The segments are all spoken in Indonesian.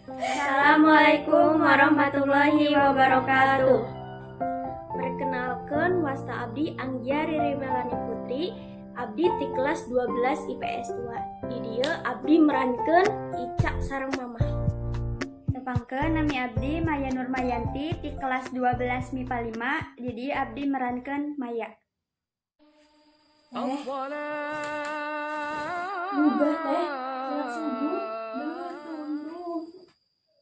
Assalamualaikum warahmatullahi wabarakatuh. Perkenalkan wasta abdi Anggia Riri Melani Putri. Abdi ti kelas 12 IPS 2. Di dieu abdi merankeun Ica sareng Mama. Tepangkeun nami abdi Maya Nurmayanti ti kelas 12 MIPA 5. Jadi abdi merankeun Maya. Gugah teh, salat subuh, bener tunduk.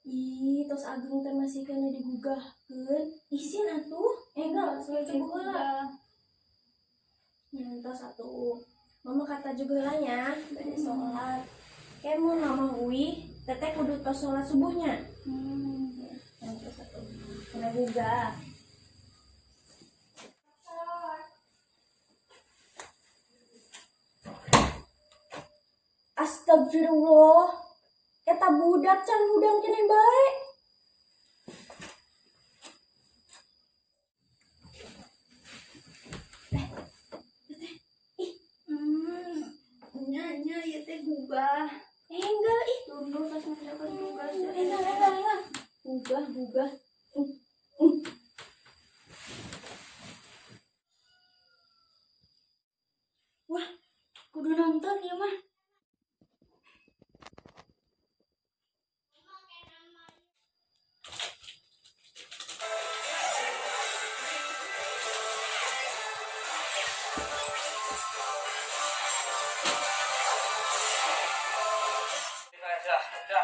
Ih, tos Agung teh masih kena digugahkeun. Isin atuh, enggak salat subuh heula. Nyantos atuh. Mama kata juga lah ya, bade sholat. Kayak mun mama uih, teteh kudu tos sholat subuhnya. Nyantos atuh. Kena gugah. Astagfirullah, eta budak can hudang kene bae. Nya ieu teh gugah. Enggak ih, tunduk pas masakan gugah. Enggak. Gugah. Wah, kudu nonton ya mah.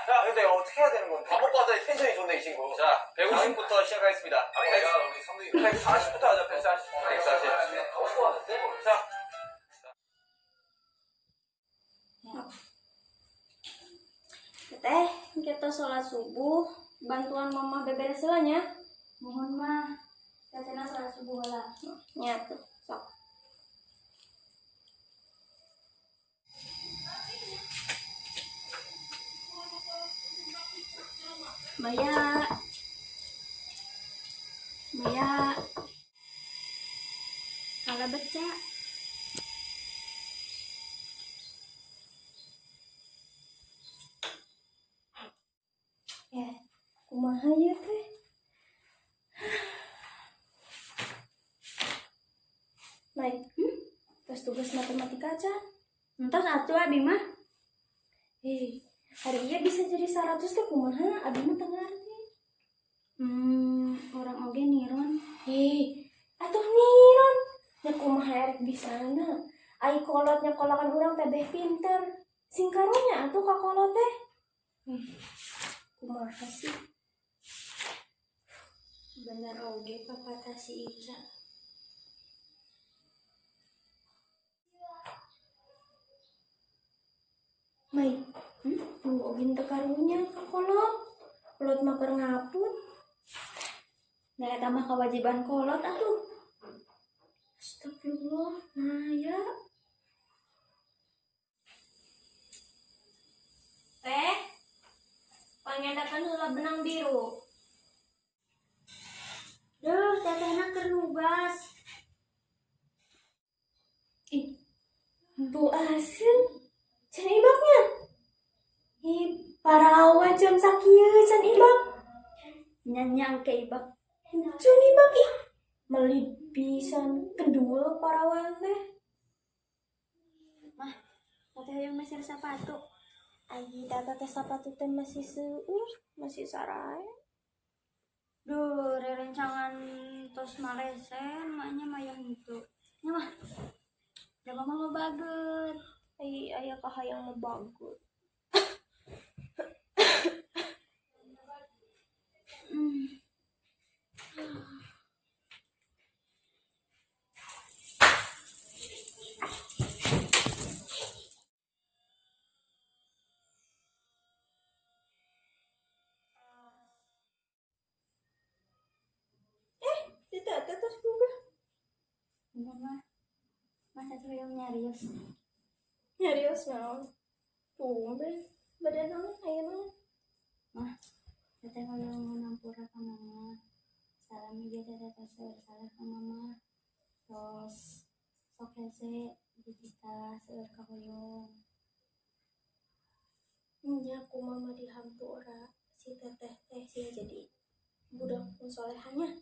자, 근데 어떻게 해야 되는 건데? 밥 먹고 왔더니 텐션이 좋네, 이 친구. 자, 150부터 시작하겠습니다. 내가 우리 성능이 140부터 하자, 140. 140. 밥 먹고 왔는데? 자. Teteh, kita sholat subuh, bantuan mama beberes heulanya. Mohon mah tetehna salat subuh heula. Nya tuh, sok. Maya, kalau baca. Ya, kumaha ya teh? Mai, tos tugas matematika aja. Entos atuh abi mah. Hari iya bisa jadi 100 teh kumaha? Abi mah teu ngarti. Orang oge niron. Atuh niron. Ya kumaha erek bisana. Ai kolotnya kolakan urang teh beh pinter. Sing karunya atuh ka kolot teh. Kumaha sih? Bener oge papatah si Ica. Mai, tuh ogin teu karunya ka kolot. Kolot mah keur ngapun. Da eta mah kewajiban kolot atuh. Astagfirullah, Naya. Teh, pangedakan heula benang biru. Duh, tetehna keur nugas. Bu asin, can ibaknya. Parawa jam sakieu can ibak. Nyanyang ke ibak. Can ibak ih. Melipisan kedua parawan teh. Mah, teteh yang meser sepatu. Ai tata teh sapatu teh masih seueur, masih sarae. Duh, rerencangan tos malesen, maknya mayang itu. Nya mah, da mama bager. Ai aya kahayang mah bagus. Tidak tetes juga. Mama, masa tuh yang nyarius. Nyarios naon? Tumben, badan naon aya naon? Mah, teteh kalau mau nampura ke mama, salam aja teteh salah ke mama. Terus sok hese di kita seueur ka hoyong. bantu ora si teteh teh sih jadi budak solehanya.